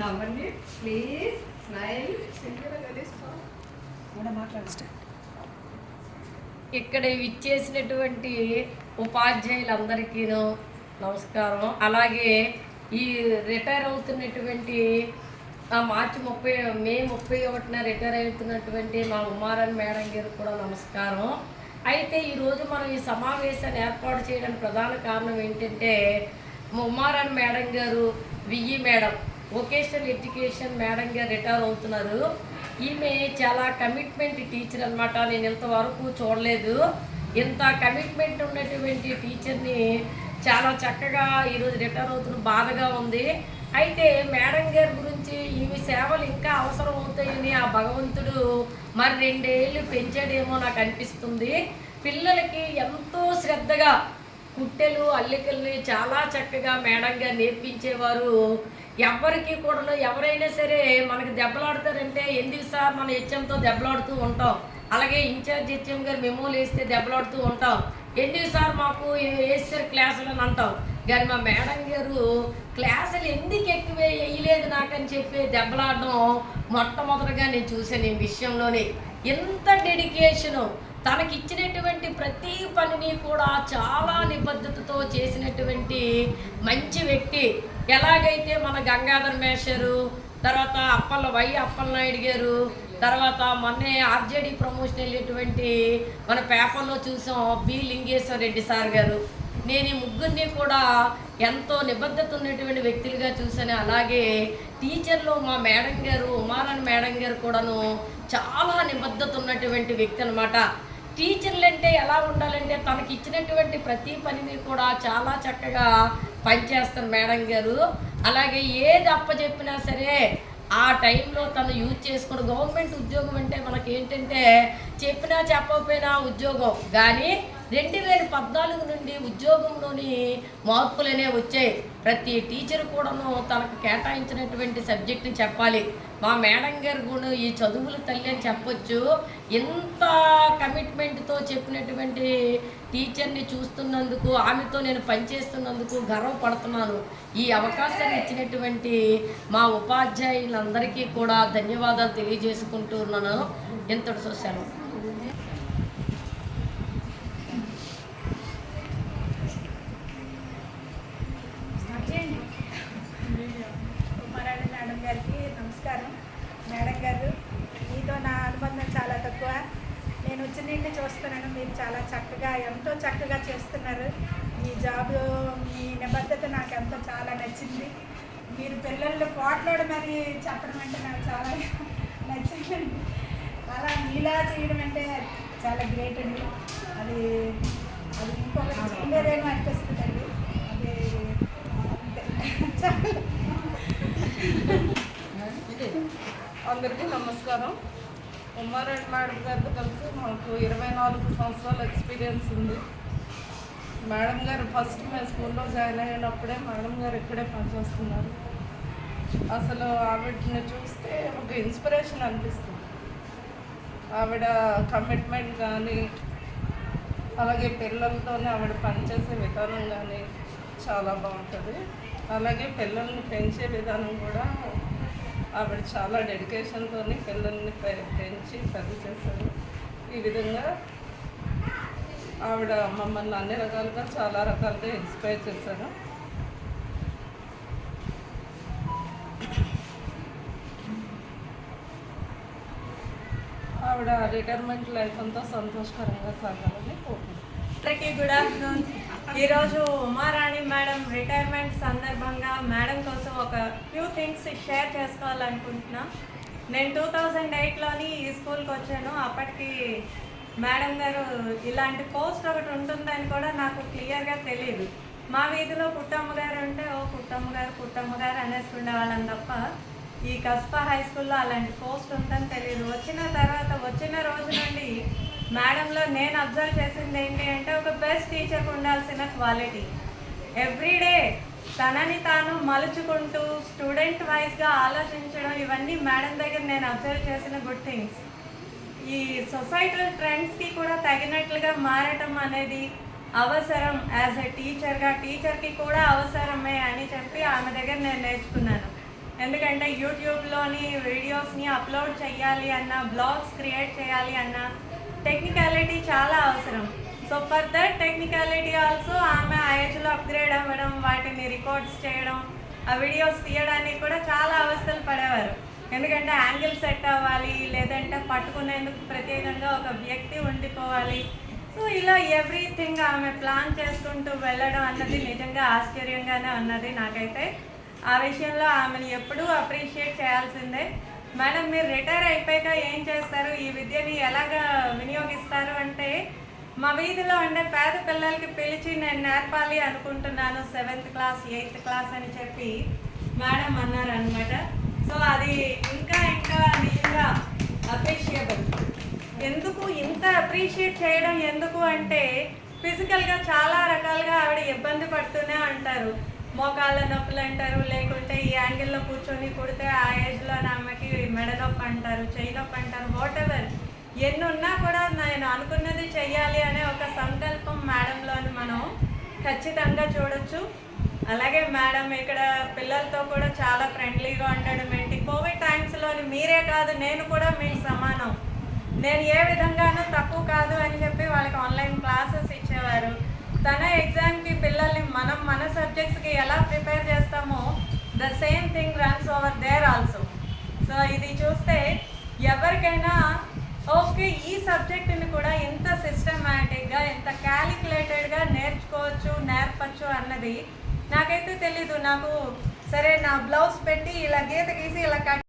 నవ్వండి please smile. ఇక్కడ ఇచ్చేసినటువంటి ఉపాధ్యాయులందరికీను నమస్కారం. అలాగే ఈ రిటైర్ అవుతున్నటువంటి మే 31న రిటైర్ అవుతున్నటువంటి మా ఉమారాణి మేడం గారు కూడా నమస్కారం. అయితే ఈరోజు మనం ఈ సమావేశాన్ని ఏర్పాటు చేయడానికి ప్రధాన కారణం ఏంటంటే ఉమారాణి మేడం గారు VE madam vocational education madam గారు రిటైర్ అవుతున్నారు. ఈమె చాలా కమిట్మెంట్ టీచర్ అనమాట. నేను ఇంతవరకు చూడలేదు. ఇంత కమిట్మెంట్ ఉన్నటువంటి టీచర్ని చాలా చక్కగా ఈరోజు రిటైర్ అవుతున్న బాధగా ఉంది. అయితే మేడం గారి గురించి ఈమె సేవలు ఇంకా అవసరం అవుతాయని ఆ భగవంతుడు మరి 2 ఏళ్ళు పెంచాడేమో నాకు అనిపిస్తుంది. పిల్లలకి ఎంతో శ్రద్ధగా కుట్టెలు అల్లికల్ని చాలా చక్కగా మేడం గారు నేర్పించేవారు. ఎవరికి కూడా ఎవరైనా సరే మనకి దెబ్బలాడతారంటే ఎందుకు సార్ మన హెచ్ఎంతో దెబ్బలాడుతూ ఉంటాం, అలాగే ఇన్ఛార్జ్ హెచ్ఎం గారు మెమోలు వేస్తే దెబ్బలాడుతూ ఉంటాం, ఎందుకు సార్ మాకు వేసారు క్లాసులు అని అంటాం. కానీ మా మేడం గారు క్లాసులు ఎందుకు ఎక్కువ వేయలేదు నాకని చెప్పి దెబ్బలాడడం మొట్టమొదటిగా నేను చూశాను. ఈ విషయంలోనే ఎంత డెడికేషను, తనకిచ్చినటువంటి ప్రతి పనిని కూడా చాలా నిబద్ధతతో చేసినటువంటి మంచి వ్యక్తి. ఎలాగైతే మన గంగాధర్ మేషరు, తర్వాత అప్పలనాయుడు గారు, తర్వాత మొన్నే ఆర్జేడీ ప్రమోషన్ వెళ్ళేటువంటి మన పేపర్లో చూసాం బి లింగేశ్వర రెడ్డి సార్ గారు. నేను ఈ ముగ్గురిని కూడా ఎంతో నిబద్ధత ఉన్నటువంటి వ్యక్తులుగా చూశాను. అలాగే టీచర్లో మా మేడం గారు ఉమారాణి మేడం గారు కూడాను చాలా నిబద్ధత ఉన్నటువంటి వ్యక్తి అనమాట. టీచర్లు అంటే ఎలా ఉండాలంటే తనకి ఇచ్చినటువంటి ప్రతి పనిని కూడా చాలా చక్కగా పనిచేస్తారు మేడం గారు. అలాగే ఏది అప్పచెప్పినా సరే ఆ టైంలో తను యూజ్ చేసుకుని గవర్నమెంట్ ఉద్యోగం అంటే మనకి ఏంటంటే చెప్పినా చెప్పకపోయినా ఉద్యోగం. కానీ 2014 నుండి ఉద్యోగంలోని మార్పులు అనేవి వచ్చాయి. ప్రతి టీచర్ కూడాను తనకు కేటాయించినటువంటి సబ్జెక్ట్ని చెప్పాలి. మా మేడం గారు కూడా ఈ చదువుల తల్లి అని చెప్పొచ్చు. ఎంత కమిట్మెంట్తో చెప్పినటువంటి టీచర్ని చూస్తున్నందుకు, ఆమెతో నేను పనిచేస్తున్నందుకు గర్వపడుతున్నాను. ఈ అవకాశాన్ని ఇచ్చినటువంటి మా ఉపాధ్యాయులందరికీ కూడా ధన్యవాదాలు తెలియజేసుకుంటున్నాను. ఎంతటి చూశాను. ఉమారాణి మేడం గారికి నమస్కారం. మేడం గారు, మీతో నా అనుబంధం చాలా తక్కువ. నేను వచ్చి నుండి చూస్తున్నాను, మీరు చాలా చక్కగా ఎంతో చక్కగా చేస్తున్నారు. మీ జాబు, మీ నిబద్ధత నాకు ఎంతో చాలా నచ్చింది. మీరు పిల్లలు పోట్లాడమని చెప్పడం అంటే నాకు చాలా నచ్చిందండి. అలా మీలా చేయడం అంటే చాలా గ్రేట్ అండి. అది ఇంకొకటి చేయలేదేమో అనిపిస్తుందండి. అది అందరికీ నమస్కారం. ఉమారాణి మేడం గారితో కలిసి మాకు 24 సంవత్సరాల ఎక్స్పీరియన్స్ ఉంది. మేడం గారు ఫస్ట్ మేము స్కూల్లో జాయిన్ అయినప్పుడే మేడం గారు ఇక్కడే పనిచేస్తున్నారు. అసలు ఆవిడని చూస్తే ఒక ఇన్స్పిరేషన్ అనిపిస్తుంది. ఆవిడ కమిట్మెంట్ కానీ, అలాగే పిల్లలతోనే ఆవిడ పనిచేసే విధానం కానీ చాలా బాగుంటుంది. అలాగే పిల్లల్ని పెంచే విధానం కూడా ఆవిడ చాలా డెడికేషన్తో పిల్లల్ని పెంచి పెద్ద చేశారు. ఈ విధంగా ఆవిడ మమ్మల్ని అన్ని రకాలుగా చాలా రకాలుగా ఇన్స్పైర్ చేశారు. ఆవిడ రిటైర్మెంట్ లైఫ్ అంతా సంతోషకరంగా సాగాలని కోరుకుంటున్నాను. అందరికీ గుడ్ ఆఫ్టర్నూన్. ఈరోజు ఉమారాణి మేడం రిటైర్మెంట్ సందర్భంగా మేడం కోసం ఒక ఫ్యూ థింగ్స్ షేర్ చేసుకోవాలనుకుంటున్నా. నేను 2008లోని ఈ స్కూల్కి వచ్చాను. అప్పటికి మేడం గారు ఇలాంటి పోస్ట్ ఒకటి ఉంటుందని కూడా నాకు క్లియర్గా తెలియదు. మా వీధిలో పుట్టమ్మ గారు ఉంటే పుట్టమ్మ గారు అనేసుకునే వాళ్ళం తప్ప ఈ కస్బా హై స్కూల్లో అలాంటి పోస్ట్ ఉందని తెలియదు. వచ్చిన రోజు నుండి మేడంలో నేను అబ్జర్వ్ చేసింది ఏంటి అంటే ఒక బెస్ట్ టీచర్కి ఉండాల్సిన క్వాలిటీ. ఎవ్రీడే తనని తాను మలుచుకుంటూ స్టూడెంట్ వైజ్గా ఆలోచించడం, ఇవన్నీ మేడం దగ్గర నేను అబ్జర్వ్ చేసిన గుడ్ థింగ్స్. ఈ సొసైటల్ ట్రెండ్స్కి కూడా తగినట్లుగా మారటం అనేది అవసరం. యాజ్ ఎ టీచర్కి కూడా అవసరమే అని చెప్పి ఆమె దగ్గర నేను నేర్చుకున్నాను. ఎందుకంటే యూట్యూబ్లోని వీడియోస్ని అప్లోడ్ చేయాలి అన్న, బ్లాగ్స్ క్రియేట్ చేయాలి అన్న టెక్నికాలిటీ చాలా అవసరం. So for that technicality also ఆమె ఆ ఏజ్లో అప్గ్రేడ్ అవ్వడం, వాటిని రికార్డ్స్ చేయడం, ఆ వీడియోస్ తీయడానికి కూడా చాలా అవస్థలు పడేవారు. ఎందుకంటే యాంగిల్ సెట్ అవ్వాలి, లేదంటే పట్టుకునేందుకు ప్రత్యేకంగా ఒక వ్యక్తి ఉండిపోవాలి. సో ఇలా ఎవ్రీథింగ్ ఆమె ప్లాన్ చేసుకుంటూ వెళ్ళడం అన్నది నిజంగా ఆశ్చర్యంగానే ఉన్నది నాకైతే. ఆ విషయంలో ఆమెను ఎప్పుడూ అప్రిషియేట్ చేయాల్సిందే. మేడం, మీరు రిటైర్ అయిపోయాక ఏం చేస్తారు, ఈ విద్యని ఎలాగా వినియోగిస్తారు అంటే, మా వీధిలో ఉండే పేద పిల్లలకి పిలిచి నేను నేర్పాలి అనుకుంటున్నాను 7th క్లాస్ 8th క్లాస్ అని చెప్పి మేడం అన్నారనమాట. సో అది ఇంకా నిజంగా అప్రిషియబుల్. ఎందుకు ఇంత అప్రిషియేట్ చేయడం ఎందుకు అంటే, ఫిజికల్గా చాలా రకాలుగా ఆవిడ ఇబ్బంది పడుతూనే ఉంటారు. మోకాళ్ళ నొప్పులు అంటారు, లేకుంటే ఈ యాంగిల్లో కూర్చొని కుడితే ఆ ఏజ్లో ఆమెకి మెడ నొప్పి అంటారు, చెయ్యి నొప్పి అంటారు, వాట్ ఎవర్ ఎన్ని ఉన్నా కూడా నేను అనుకున్నది చెయ్యాలి అనే ఒక సంకల్పం మేడంలోని మనం ఖచ్చితంగా చూడొచ్చు. అలాగే మేడం ఇక్కడ పిల్లలతో కూడా చాలా ఫ్రెండ్లీగా ఉండడం ఏంటి, కోవిడ్ టైమ్స్లోని మీరే కాదు నేను కూడా మీకు సమానం, నేను ఏ విధంగానూ తక్కువ కాదు అని చెప్పి వాళ్ళకి ఆన్లైన్ క్లాసెస్ ఇచ్చేవారు. తన ఎగ్జామ్కి పిల్లల్ని మనం మన సబ్జెక్ట్స్కి ఎలా ప్రిపేర్ చేస్తామో the same thing runs over there also. So ఇది చూస్తే ఎవరికైనా ఓకే ఈ సబ్జెక్టుని కూడా ఇంత సిస్టమేటిక్గా, ఇంత క్యాలిక్యులేటెడ్గా నేర్పచ్చు అన్నది నాకైతే తెలీదు. నాకు సరే నా బ్లౌజ్ పెట్టి ఇలా గీత గీసి ఇలా కట్